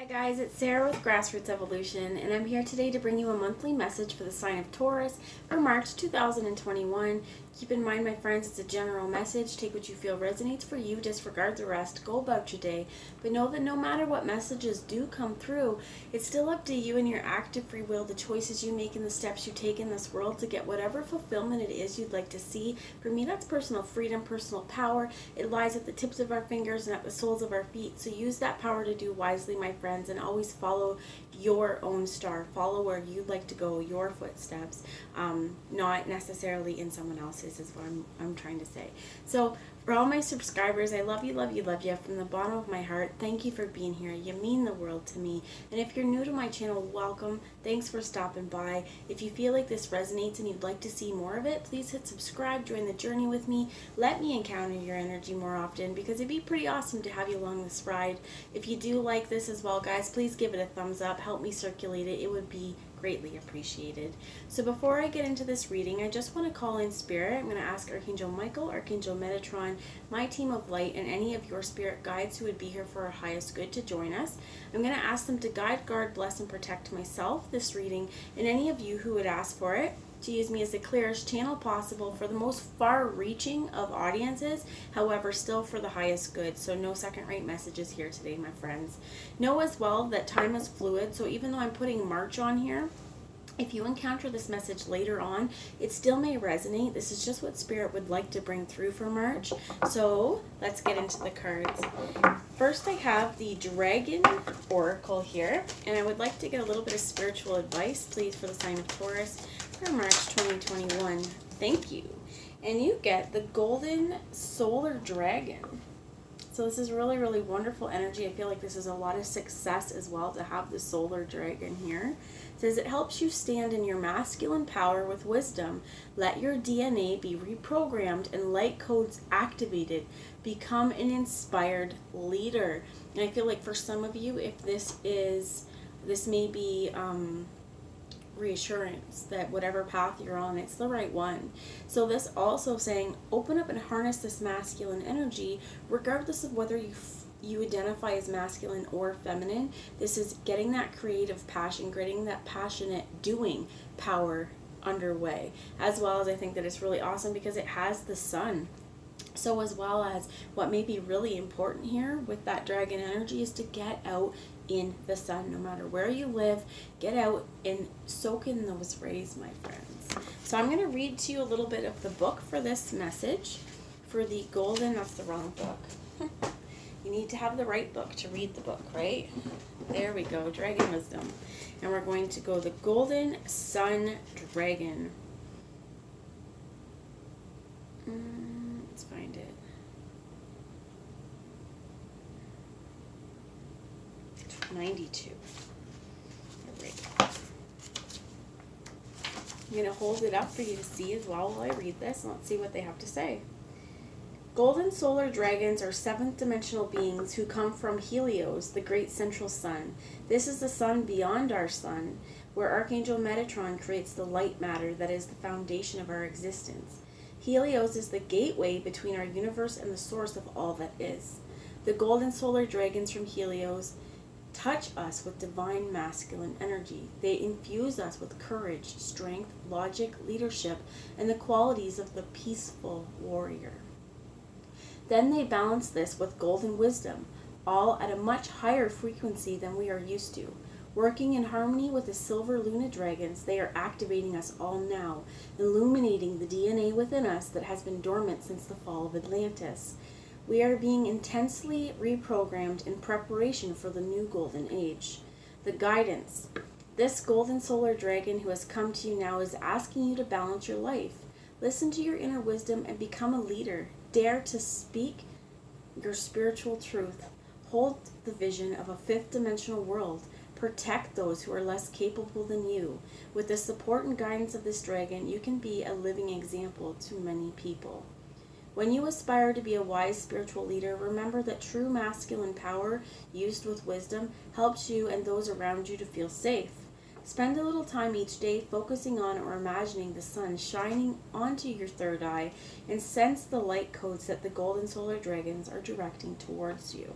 Guys, it's Sarah with Grassroots Evolution, and I'm here today to bring you a monthly message for the sign of Taurus for March 2021. Keep in mind, my friends, it's a general message. Take what you feel resonates for you, disregard the rest, go about your day. But know that no matter what messages do come through, it's still up to you and your active free will, the choices you make and the steps you take in this world to get whatever fulfillment it is you'd like to see. For me, that's personal freedom, personal power. It lies at the tips of our fingers and at the soles of our feet. So use that power to do wisely, my friends, and always follow your own star. Follow where you'd like to go, your footsteps, not necessarily in someone else's, is what I'm trying to say. So for all my subscribers, I love you, love you, love you from the bottom of my heart. Thank you for being here. You mean the world to me. And if you're new to my channel, welcome. Thanks for stopping by. If you feel like this resonates and you'd like to see more of it, please hit subscribe, join the journey with me. Let me encounter your energy more often, because it'd be pretty awesome to have you along this ride. If you do like this as well, guys, please give it a thumbs up. Help me circulate it. It would be greatly appreciated. So before I get into this reading, I just want to call in spirit. I'm going to ask Archangel Michael, Archangel Metatron, my team of light, and any of your spirit guides who would be here for our highest good to join us. I'm going to ask them to guide, guard, bless, and protect myself, this reading, and any of you who would ask for it, to use me as the clearest channel possible for the most far-reaching of audiences, however, still for the highest good. So no second-rate messages here today, my friends. Know as well that time is fluid, so even though I'm putting March on here, if you encounter this message later on, it still may resonate. This is just what Spirit would like to bring through for March. So let's get into the cards. First, I have the Dragon Oracle here, and I would like to get a little bit of spiritual advice, please, for the sign of Taurus for March 2021. Thank you. And you get the Golden Solar Dragon. So this is really, really wonderful energy. I feel like this is a lot of success as well to have the Solar Dragon here. It says it helps you stand in your masculine power with wisdom. Let your DNA be reprogrammed and light codes activated. Become an inspired leader. And I feel like for some of you, if this may be reassurance that whatever path you're on, it's the right one. So this also saying open up and harness this masculine energy regardless of whether you identify as masculine or feminine. This is getting that creative passion, getting that passionate doing power underway, as well as I think that it's really awesome because it has the sun. So as well as what may be really important here with that dragon energy is to get out in the sun. No matter where you live, get out and soak in those rays, my friends. So I'm going to read to you a little bit of the book for this message. For the golden, that's the wrong book. You need to have the right book to read the book, right? There we go, Dragon Wisdom. And we're going to go the Golden Sun Dragon. Let's find it. 92. All right. I'm going to hold it up for you to see as well while I read this, and let's see what they have to say. Golden solar dragons are seventh dimensional beings who come from Helios, the great central sun. This is the sun beyond our sun, where Archangel Metatron creates the light matter that is the foundation of our existence. Helios is the gateway between our universe and the source of all that is. The golden solar dragons from Helios touch us with divine masculine energy. They infuse us with courage, strength, logic, leadership, and the qualities of the peaceful warrior. Then they balance this with golden wisdom, all at a much higher frequency than we are used to. Working in harmony with the silver Luna dragons, they are activating us all now, illuminating the DNA within us that has been dormant since the fall of Atlantis. We are being intensely reprogrammed in preparation for the new golden age. The guidance. This golden solar dragon who has come to you now is asking you to balance your life. Listen to your inner wisdom and become a leader. Dare to speak your spiritual truth. Hold the vision of a fifth dimensional world. Protect those who are less capable than you. With the support and guidance of this dragon, you can be a living example to many people. When you aspire to be a wise spiritual leader, remember that true masculine power, used with wisdom, helps you and those around you to feel safe. Spend a little time each day focusing on or imagining the sun shining onto your third eye and sense the light codes that the golden solar dragons are directing towards you.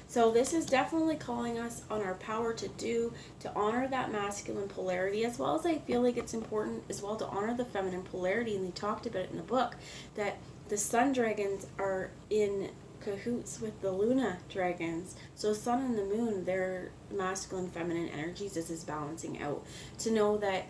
So this is definitely calling us on our power to do, to honor that masculine polarity, as well as I feel like it's important as well to honor the feminine polarity. And they talked about it in the book, that the sun dragons are in cahoots with the Luna dragons. So sun and the moon, their masculine feminine energies, this is balancing out. To know that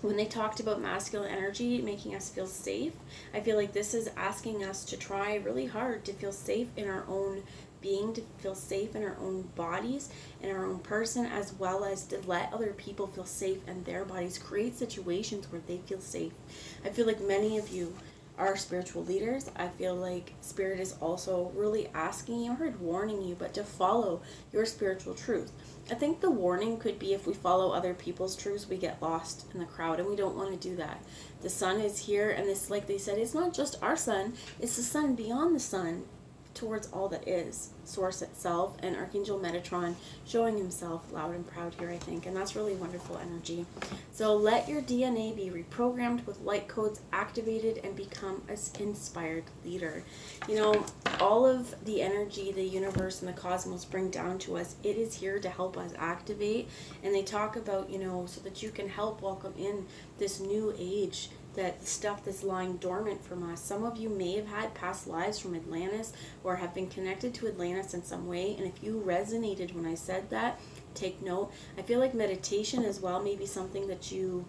when they talked about masculine energy making us feel safe, I feel like this is asking us to try really hard to feel safe in our own being, to feel safe in our own bodies, in our own person, as well as to let other people feel safe in their bodies. Create situations where they feel safe. I feel like many of you are spiritual leaders. I feel like Spirit is also really asking you, or warning you, but to follow your spiritual truth. I think the warning could be if we follow other people's truths, we get lost in the crowd, and we don't want to do that. The sun is here, and this, like they said, it's not just our sun, it's the sun beyond the sun, towards all that is, Source itself, and Archangel Metatron showing himself loud and proud here, I think, and that's really wonderful energy. So let your DNA be reprogrammed with light codes activated and become an inspired leader. You know, all of the energy the universe and the cosmos bring down to us, it is here to help us activate. And they talk about, you know, so that you can help welcome in this new age, that stuff that's lying dormant from us. Some of you may have had past lives from Atlantis or have been connected to Atlantis in some way, and if you resonated when I said that, take note. I feel like meditation as well may be something that you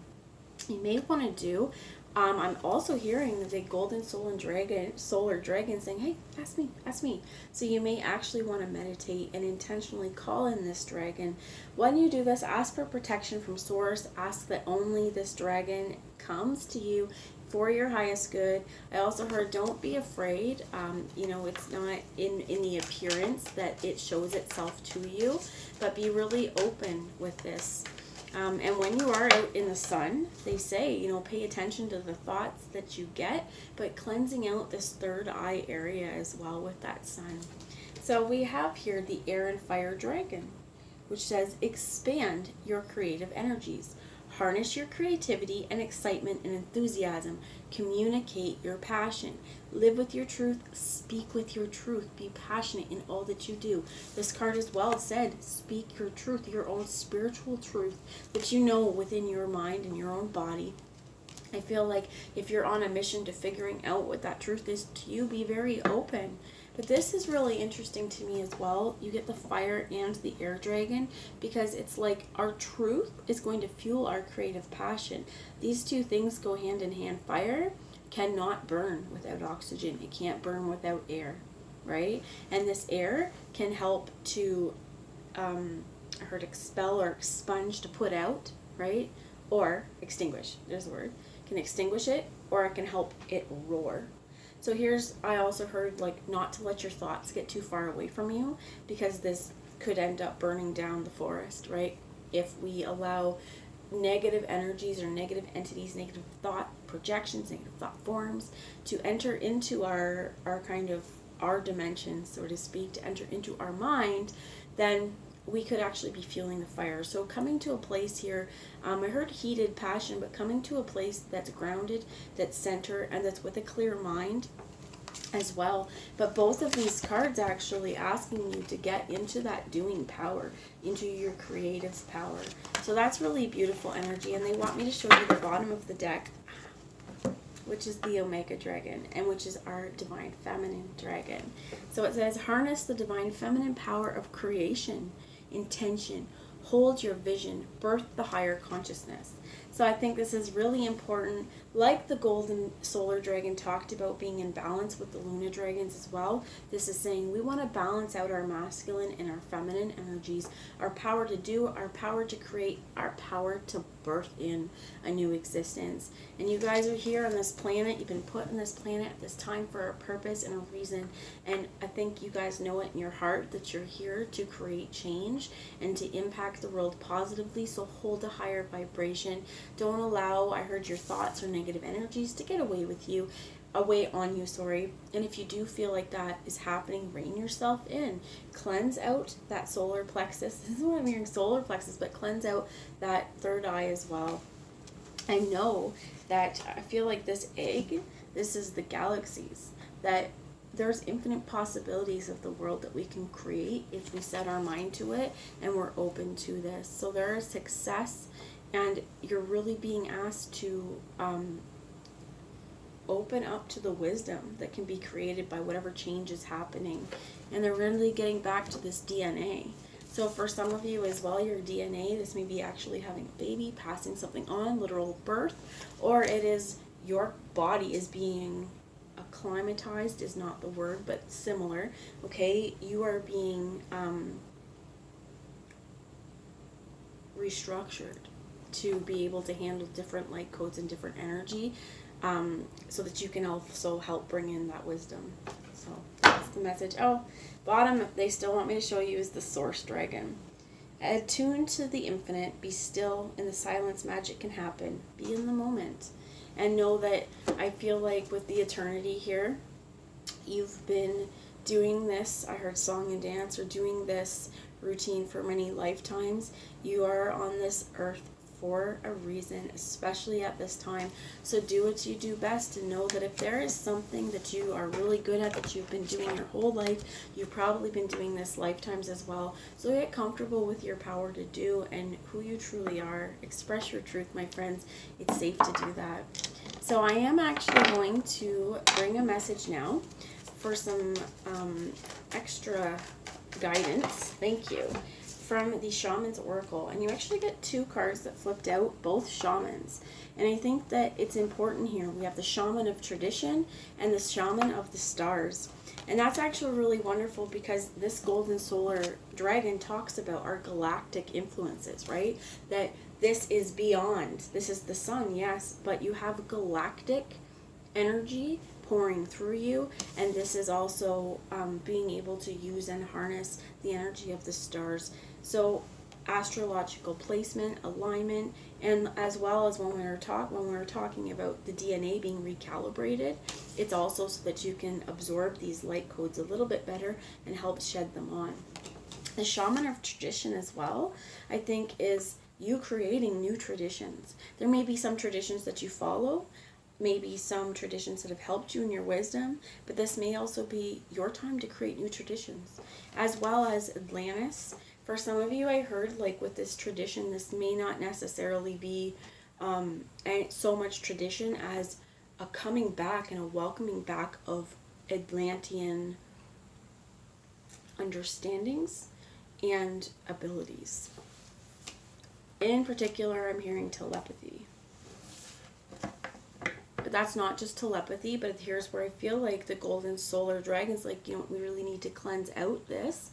may want to do. I'm also hearing the golden solar dragon saying, hey, ask me. So you may actually want to meditate and intentionally call in this dragon. When you do this, ask for protection from Source. Ask that only this dragon comes to you for your highest good. I also heard, don't be afraid. You know, it's not in the appearance that it shows itself to you, but be really open with this. And when you are out in the sun, they say, you know, pay attention to the thoughts that you get, but cleansing out this third eye area as well with that sun. So we have here the air and fire dragon, which says, expand your creative energies. Harness your creativity and excitement and enthusiasm. Communicate your passion. Live with your truth. Speak with your truth. Be passionate in all that you do. This card as well said, speak your truth, your own spiritual truth that you know within your mind and your own body. I feel like if you're on a mission to figuring out what that truth is to you, be very open. But this is really interesting to me as well. You get the fire and the air dragon, because it's like our truth is going to fuel our creative passion. These two things go hand in hand. Fire cannot burn without oxygen. It can't burn without air, right? And this air can help to, I heard expel or expunge, to put out, right? Or extinguish, there's the word. Can extinguish it, or it can help it roar. So I also heard, like, not to let your thoughts get too far away from you, because this could end up burning down the forest, right? If we allow negative energies or negative entities, negative thought projections, negative thought forms to enter into our kind of our dimension, so to speak, to enter into our mind, then we could actually be fueling the fire. So coming to a place here, I heard heated passion, but coming to a place that's grounded, that's centered, and that's with a clear mind as well. But both of these cards actually asking you to get into that doing power, into your creative power. So that's really beautiful energy, and they want me to show you the bottom of the deck, which is the Omega Dragon, and which is our Divine Feminine Dragon. So it says, harness the Divine Feminine power of creation, intention, hold your vision, birth the higher consciousness. So I think this is really important. Like the golden solar dragon talked about being in balance with the Luna dragons as well, this is saying we want to balance out our masculine and our feminine energies, our power to do, our power to create, our power to birth in a new existence. And you guys are here on this planet. You've been put on this planet at this time for a purpose and a reason. And I think you guys know it in your heart that you're here to create change and to impact the world positively. So hold a higher vibration. Don't allow, I heard, your thoughts or negative energies to get away on you, and if you do feel like that is happening, rein yourself in, cleanse out that solar plexus. This is what I'm hearing, solar plexus, but cleanse out that third eye as well. I know that I feel like this egg, this is the galaxies, that there's infinite possibilities of the world that we can create if we set our mind to it and we're open to this. So there is success, and you're really being asked to open up to the wisdom that can be created by whatever change is happening. And they're really getting back to this DNA. So for some of you as well, your DNA, this may be actually having a baby, passing something on, literal birth, or it is your body is being acclimatized, is not the word, but similar. Okay, you are being restructured to be able to handle different light codes and different energy, so that you can also help bring in that wisdom. So that's the message. Oh, bottom, they still want me to show you is the Source Dragon. Attune to the infinite, be still, in the silence magic can happen. Be in the moment. And know that I feel like with the eternity here, you've been doing this, I heard song and dance, or doing this routine for many lifetimes. You are on this earth for a reason, especially at this time. So do what you do best, and know that if there is something that you are really good at that you've been doing your whole life, you've probably been doing this lifetimes as well. So get comfortable with your power to do and who you truly are. Express your truth, my friends. It's safe to do that. So I am actually going to bring a message now for some extra guidance. Thank you. From the Shaman's Oracle, and you actually get two cards that flipped out, both shamans. And I think that it's important here. We have the Shaman of Tradition and the Shaman of the Stars. And that's actually really wonderful because this golden solar dragon talks about our galactic influences, right? That this is beyond. This is the sun, yes, but you have galactic energy pouring through you, and this is also being able to use and harness the energy of the stars. So astrological placement, alignment, and as well as when we were talking about the DNA being recalibrated, it's also so that you can absorb these light codes a little bit better and help shed them on. The Shaman of Tradition as well, I think, is you creating new traditions. There may be some traditions that you follow, maybe some traditions that have helped you in your wisdom, but this may also be your time to create new traditions, as well as Atlantis. For some of you, I heard, like with this tradition, this may not necessarily be so much tradition as a coming back and a welcoming back of Atlantean understandings and abilities. In particular, I'm hearing telepathy. But that's not just telepathy, but here's where I feel like the golden solar dragon's like, you know, we really need to cleanse out this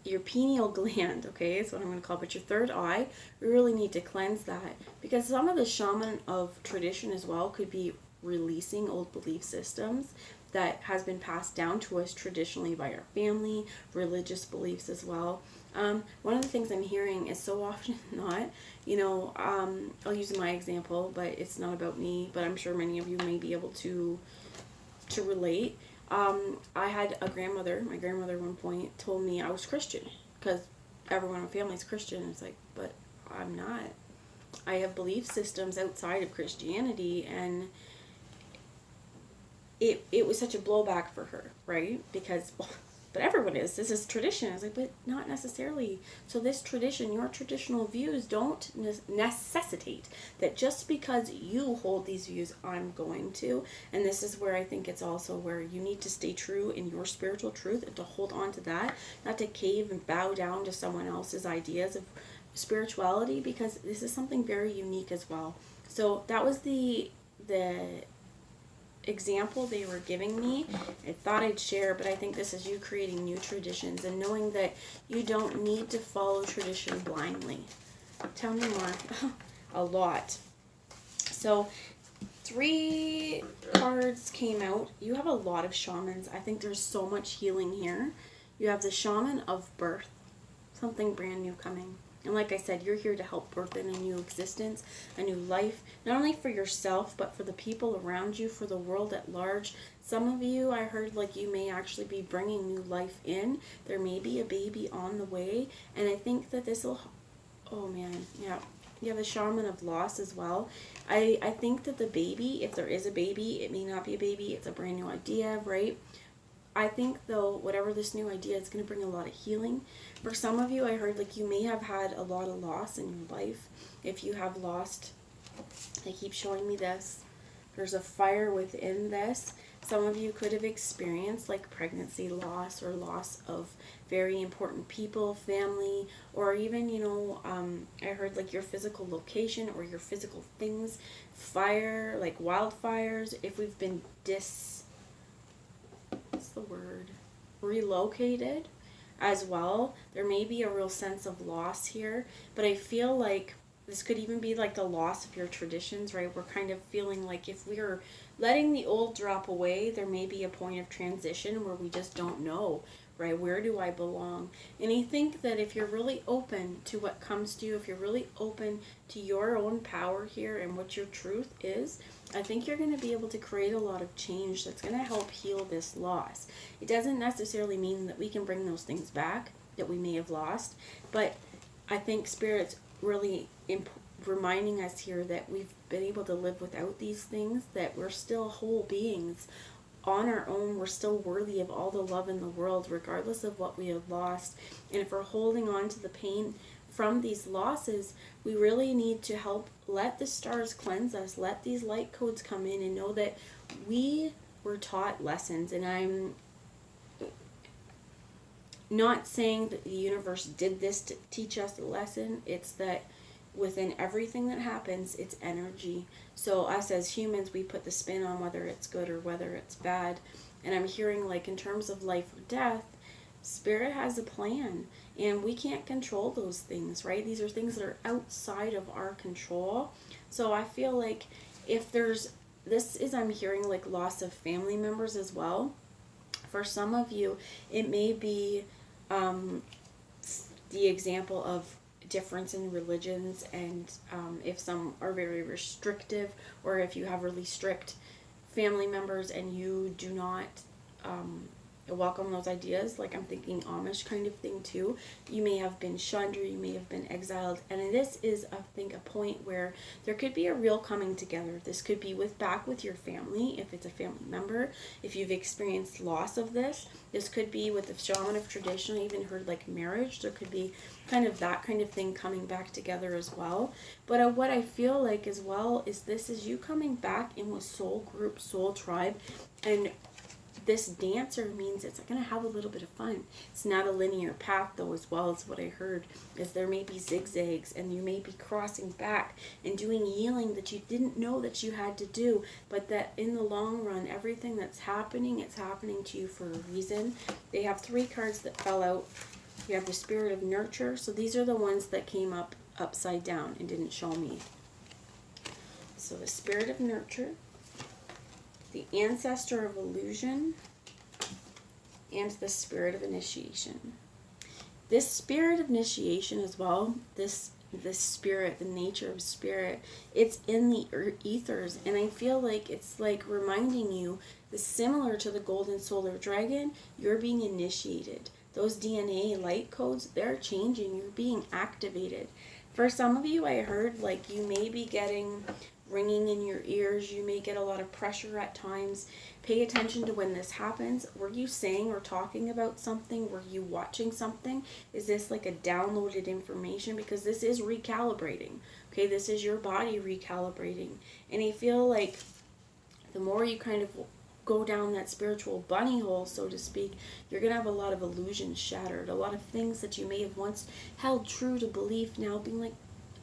your pineal gland, okay, is what I'm going to call it, but your third eye, we really need to cleanse that, because some of the Shaman of Tradition as well could be releasing old belief systems that has been passed down to us traditionally by our family, religious beliefs as well. One of the things I'm hearing is so often not, you know, I'll use my example, but it's not about me, but I'm sure many of you may be able to relate. I had a grandmother, my grandmother at one point told me I was Christian, because everyone in my family is Christian. It's like, but I'm not. I have belief systems outside of Christianity, and it was such a blowback for her, right? Because, well, but everyone is. This is tradition. I was like, but not necessarily. So this tradition, your traditional views don't necessitate that just because you hold these views, I'm going to. And this is where I think it's also where you need to stay true in your spiritual truth and to hold on to that, not to cave and bow down to someone else's ideas of spirituality, because this is something very unique as well. So that was the example they were giving me. I thought I'd share, but I think this is you creating new traditions and knowing that you don't need to follow tradition blindly. Tell me more. A lot. So 3 cards came out. You have a lot of shamans. I think there's so much healing here. You have the Shaman of Birth, something brand new coming. And like I said, you're here to help birth in a new existence, a new life, not only for yourself, but for the people around you, for the world at large. Some of you, I heard, like, you may actually be bringing new life in. There may be a baby on the way. And I think that this will, oh man, yeah. You have the shaman of loss as well. I think that the baby, if there is a baby, it may not be a baby, it's a brand new idea, right? I think though, whatever this new idea is going to bring a lot of healing. For some of you, I heard like you may have had a lot of loss in your life. If you have lost, they keep showing me this. There's a fire within this. Some of you could have experienced like pregnancy loss or loss of very important people, family, or even, I heard like your physical location or your physical things. Fire, like wildfires. If we've been what's the word? Relocated as well. There may be a real sense of loss here, but I feel like this could even be like the loss of your traditions, right? We're kind of feeling like if we're letting the old drop away, there may be a point of transition where we just don't know, right? Where do I belong? And I think that if you're really open to what comes to you, if you're really open to your own power here and what your truth is, I think you're going to be able to create a lot of change that's going to help heal this loss. It doesn't necessarily mean that we can bring those things back that we may have lost, but I think Spirit's really reminding us here that we've been able to live without these things, that we're still whole beings on our own. We're still worthy of all the love in the world, regardless of what we have lost. And if we're holding on to the pain from these losses, we really need to help let the stars cleanse us, let these light codes come in and know that we were taught lessons. And I'm not saying that the universe did this to teach us a lesson. It's that within everything that happens, it's energy. So us as humans, we put the spin on whether it's good or whether it's bad. And I'm hearing like in terms of life or death, Spirit has a plan and we can't control those things, right? These are things that are outside of our control. So I feel like if I'm hearing like loss of family members as well. For some of you, it may be the example of difference in religions, and if some are very restrictive, or if you have really strict family members and you do not welcome those ideas, like I'm thinking Amish kind of thing too, you may have been shunned or you may have been exiled. And this is, I think, a point where there could be a real coming together. This could be back with your family, if it's a family member. If you've experienced loss of this could be with the shaman of tradition. I even heard like marriage. There could be kind of that kind of thing coming back together as well. But what I feel like as well is this is you coming back in with soul group, soul tribe, and this dancer means it's going to have a little bit of fun. It's not a linear path though, as well as what I heard is there may be zigzags and you may be crossing back and doing healing that you didn't know that you had to do, but that in the long run, everything that's happening, it's happening to you for a reason. They have 3 cards that fell out. You have the Spirit of Nurture. So these are the ones that came up upside down and didn't show me. So the Spirit of Nurture, the Ancestor of Illusion, and the Spirit of Initiation. This Spirit of Initiation as well, this spirit, the nature of spirit, it's in the ethers, and I feel like it's like reminding you that similar to the golden solar dragon, you're being initiated. Those DNA light codes, they're changing. You're being activated. For some of you, I heard like you may be getting ringing in your ears. You may get a lot of pressure at times. Pay attention to when this happens. Were you saying or talking about something? Were you watching something? Is this like a downloaded information? Because this is recalibrating. Okay, this is your body recalibrating. And I feel like the more you kind of go down that spiritual bunny hole, so to speak, you're going to have a lot of illusions shattered. A lot of things that you may have once held true to belief now being like,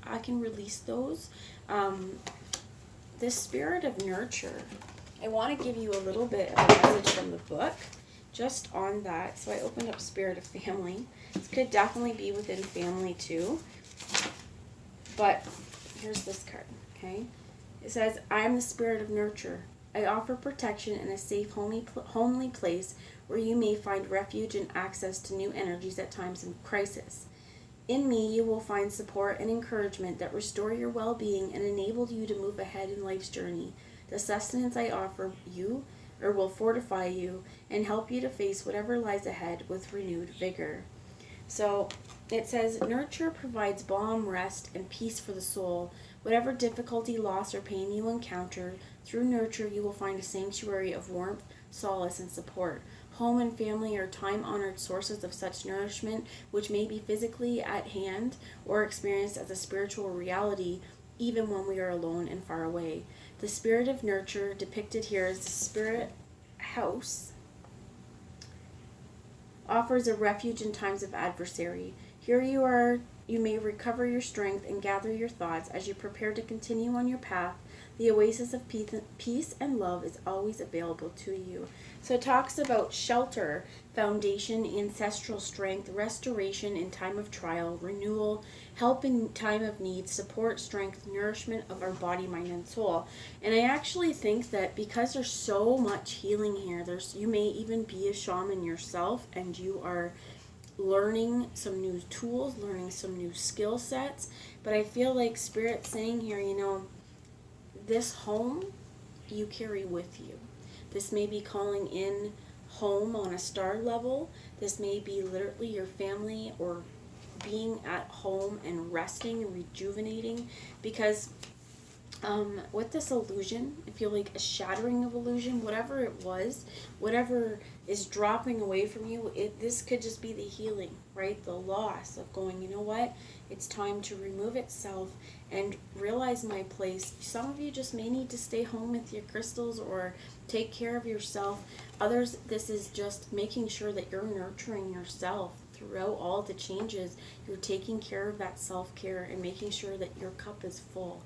I can release those. This Spirit of Nurture, I want to give you a little bit of a message from the book just on that. So I opened up Spirit of Family. This could definitely be within family too. But here's this card, okay? It says, I am the Spirit of Nurture. I offer protection in a safe, homely place where you may find refuge and access to new energies at times of crisis. In me, you will find support and encouragement that restore your well-being and enable you to move ahead in life's journey. The sustenance I offer you will fortify you and help you to face whatever lies ahead with renewed vigor. So it says, nurture provides balm, rest, and peace for the soul. Whatever difficulty, loss, or pain you encounter, through nurture you will find a sanctuary of warmth, solace, and support. Home and family are time-honored sources of such nourishment, which may be physically at hand or experienced as a spiritual reality, even when we are alone and far away. The spirit of nurture depicted here is the spirit house, offers a refuge in times of adversary. Here you may recover your strength and gather your thoughts as you prepare to continue on your path. The oasis of peace and love is always available to you. So it talks about shelter, foundation, ancestral strength, restoration in time of trial, renewal, help in time of need, support, strength, nourishment of our body, mind, and soul. And I actually think that because there's so much healing here, you may even be a shaman yourself, and you are learning some new tools, learning some new skill sets. But I feel like Spirit's saying here, this home you carry with you. This may be calling in home on a star level. This may be literally your family, or being at home and resting and rejuvenating, because with this illusion, I feel like a shattering of illusion, whatever it was, whatever is dropping away from you, this could just be the healing, right? The loss of going, you know what? It's time to remove itself and realize my place. Some of you just may need to stay home with your crystals or take care of yourself. Others, this is just making sure that you're nurturing yourself throughout all the changes. You're taking care of that self-care and making sure that your cup is full.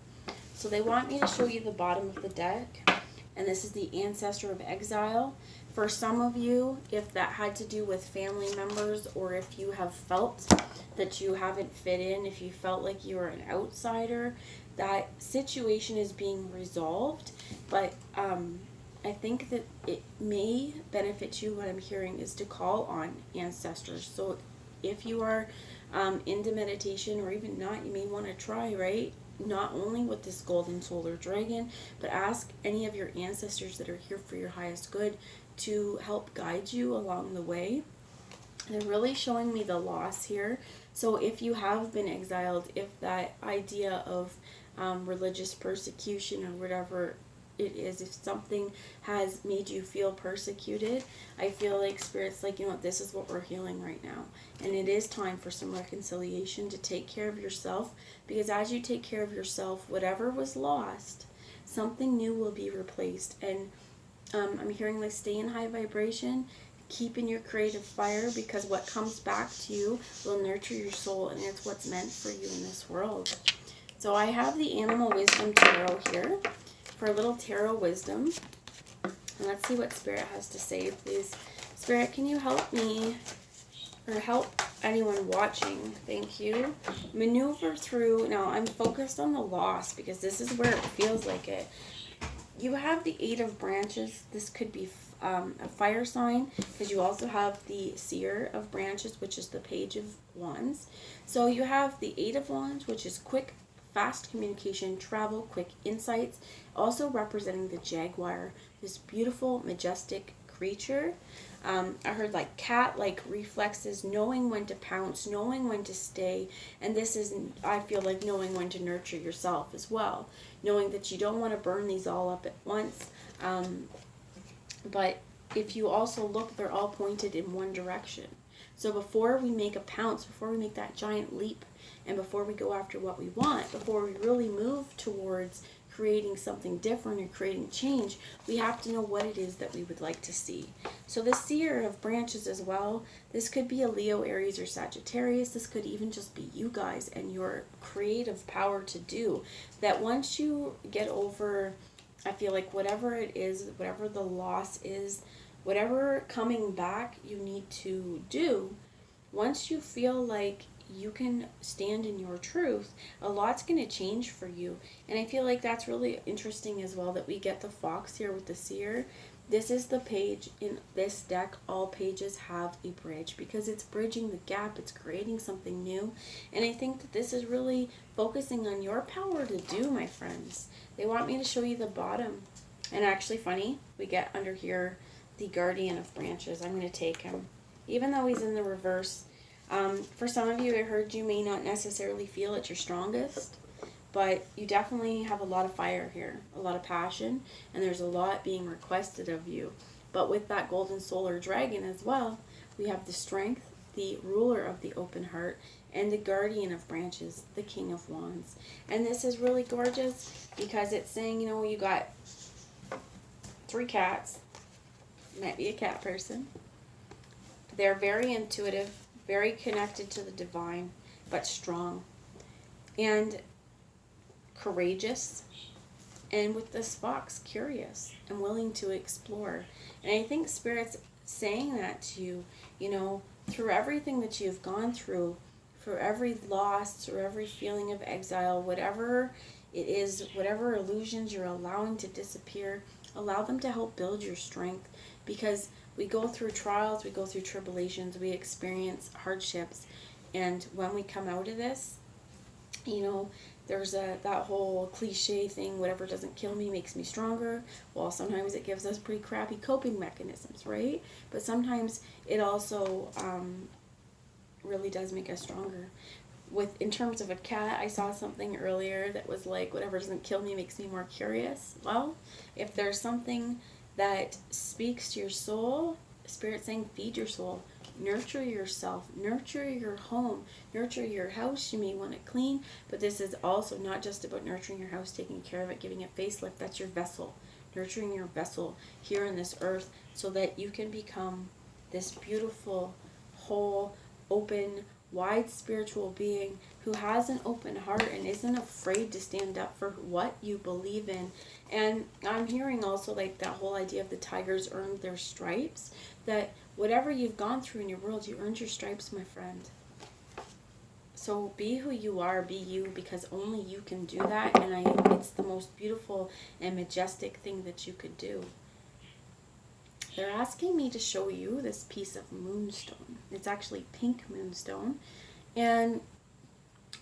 So they want me to show you the bottom of the deck, and this is the Ancestor of Exile. For some of you, if that had to do with family members, or if you have felt that you haven't fit in, if you felt like you were an outsider, that situation is being resolved. But I think that it may benefit you. What I'm hearing is to call on ancestors. So if you are into meditation, or even not, you may want to try, right? Not only with this golden solar dragon, but ask any of your ancestors that are here for your highest good to help guide you along the way. They're really showing me the loss here. So if you have been exiled, if that idea of religious persecution or whatever it is, if something has made you feel persecuted, I feel like Spirit's like, this is what we're healing right now. And it is time for some reconciliation, to take care of yourself, because as you take care of yourself, whatever was lost, something new will be replaced. And I'm hearing like stay in high vibration, keep in your creative fire, because what comes back to you will nurture your soul, and it's what's meant for you in this world. So I have the Animal Wisdom Tarot here for a little tarot wisdom. And let's see what Spirit has to say, please. Spirit, can you help me, or help anyone watching? Thank you. Maneuver through. Now, I'm focused on the loss because this is where it feels like it. You have the Eight of Branches. This could be a fire sign, because you also have the Seer of Branches, which is the Page of Wands. So you have the Eight of Wands, which is quick, fast communication, travel, quick insights, also representing the jaguar, this beautiful, majestic creature. I heard like cat-like reflexes, knowing when to pounce, knowing when to stay, and this is, I feel like, knowing when to nurture yourself as well, knowing that you don't want to burn these all up at once. But if you also look, they're all pointed in one direction. So before we make a pounce, before we make that giant leap, and before we go after what we want, before we really move towards creating something different or creating change, we have to know what it is that we would like to see. So the Seer of Branches as well, this could be a Leo, Aries, or Sagittarius. This could even just be you guys and your creative power to do. That once you get over, I feel like whatever it is, whatever the loss is, whatever coming back you need to do, once you feel like you can stand in your truth, a lot's going to change for you. And I feel like that's really interesting as well, that we get the fox here with the Seer. This is the page in this deck. All pages have a bridge, because it's bridging the gap. It's creating something new. And I think that this is really focusing on your power to do, my friends. They want me to show you the bottom. And actually, funny, we get under here the Guardian of Branches. I'm going to take him. Even though he's in the reverse, For some of you, I heard you may not necessarily feel at your strongest, but you definitely have a lot of fire here, a lot of passion, and there's a lot being requested of you. But with that golden solar dragon as well, we have the strength, the ruler of the open heart, and the guardian of branches, the king of wands. And this is really gorgeous because it's saying, you know, you got 3 cats, might be a cat person. They're very intuitive, very connected to the divine, but strong and courageous. And with this fox, curious and willing to explore. And I think Spirit's saying that to you, you know, through everything that you've gone through, for every loss or every feeling of exile, whatever it is, whatever illusions you're allowing to disappear, allow them to help build your strength. Because we go through trials, we go through tribulations, we experience hardships, and when we come out of this, you know, there's that whole cliche thing, whatever doesn't kill me makes me stronger. Well, sometimes it gives us pretty crappy coping mechanisms, right? But sometimes it also really does make us stronger. In terms of a cat, I saw something earlier that was like, whatever doesn't kill me makes me more curious. Well, if there's something that speaks to your soul, Spirit's saying feed your soul. Nurture yourself, nurture your home, nurture your house. You may want it clean, but this is also not just about nurturing your house, taking care of it, giving it facelift. That's your vessel, nurturing your vessel here on this earth so that you can become this beautiful, whole, open, wide spiritual being who has an open heart and isn't afraid to stand up for what you believe in. And I'm hearing also like that whole idea of the tigers earned their stripes, that whatever you've gone through in your world, you earned your stripes, my friend. So be who you are, be you, because only you can do that, and it's the most beautiful and majestic thing that you could do. They're asking me to show you this piece of moonstone. It's actually pink moonstone, and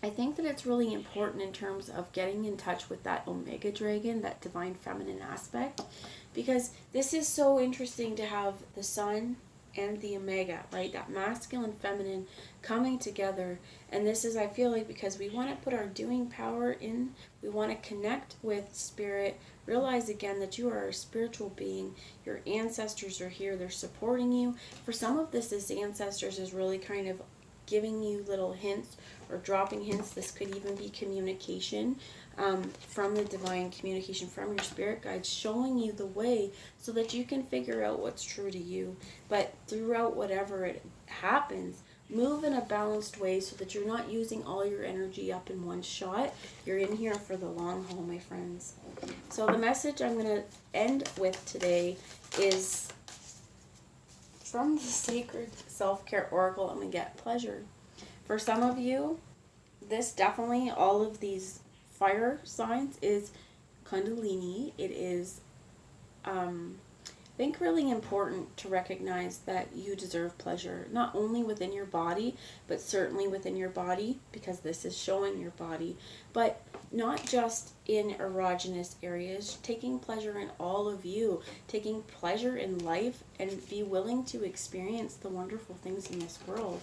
I think that it's really important in terms of getting in touch with that Omega dragon, that divine feminine aspect, because this is so interesting to have the sun and the Omega, right? That masculine, feminine coming together. And this is, I feel like, because we want to put our doing power in, we want to connect with Spirit, realize again that you are a spiritual being. Your ancestors are here, they're supporting you. For some of this ancestors is really kind of giving you little hints or dropping hints. This could even be communication from the divine, communication from your spirit guides, showing you the way so that you can figure out what's true to you. But throughout whatever it happens, move in a balanced way so that you're not using all your energy up in one shot. You're in here for the long haul, my friends. So the message I'm going to end with today is from the Sacred Self-Care Oracle. I'm going to get pleasure. For some of you, this definitely, all of these fire signs is Kundalini. It is, I think, really important to recognize that you deserve pleasure, not only within your body, but certainly within your body, because this is showing your body, but not just in erogenous areas, taking pleasure in all of you, taking pleasure in life, and be willing to experience the wonderful things in this world.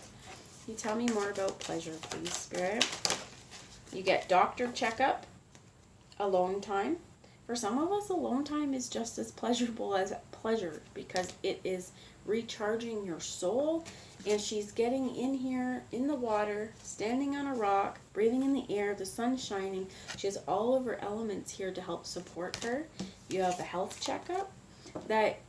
Can you tell me more about pleasure, please, Spirit? You get doctor checkup, alone time. For some of us, alone time is just as pleasurable as pleasure because it is recharging your soul. And she's getting in here in the water, standing on a rock, breathing in the air, the sun shining. She has all of her elements here to help support her. You have a health checkup that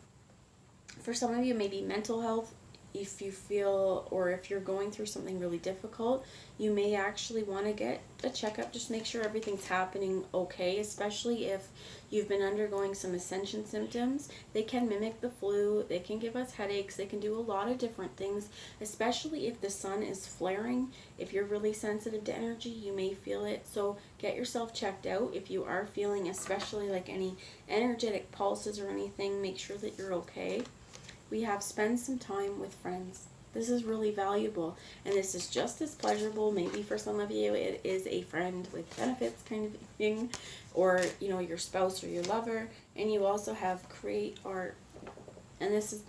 for some of you may be mental health. If you feel, or if you're going through something really difficult, you may actually want to get a checkup. Just make sure everything's happening okay, especially if you've been undergoing some ascension symptoms. They can mimic the flu, they can give us headaches, they can do a lot of different things, especially if the sun is flaring. If you're really sensitive to energy, you may feel it. So get yourself checked out. If you are feeling especially like any energetic pulses or anything, make sure that you're okay. We have spend some time with friends. This is really valuable, and this is just as pleasurable. Maybe for some of you it is a friend with benefits kind of thing, or your spouse or your lover. And you also have create art, and this is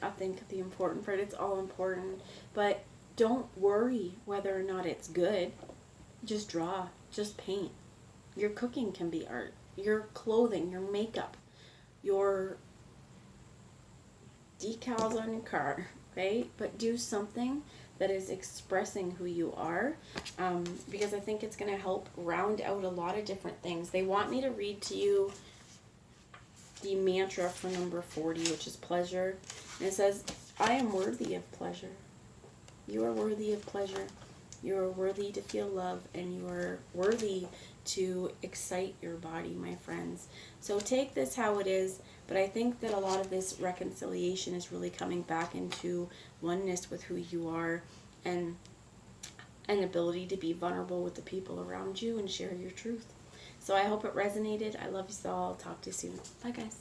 I think the important part. It's all important, but Don't worry whether or not it's good. Just draw, just paint. Your cooking can be art. Your clothing, your makeup, your decals on your car, right? But do something that is expressing who you are, because I think it's going to help round out a lot of different things. They want me to read to you the mantra for number 40, which is pleasure. And it says, I am worthy of pleasure. You are worthy of pleasure. You are worthy to feel love, and you are worthy to excite your body, my friends. So take this how it is, but I think that a lot of this reconciliation is really coming back into oneness with who you are, and an ability to be vulnerable with the people around you and share your truth. So I hope it resonated. I love you all. I'll talk to you soon. Bye, guys.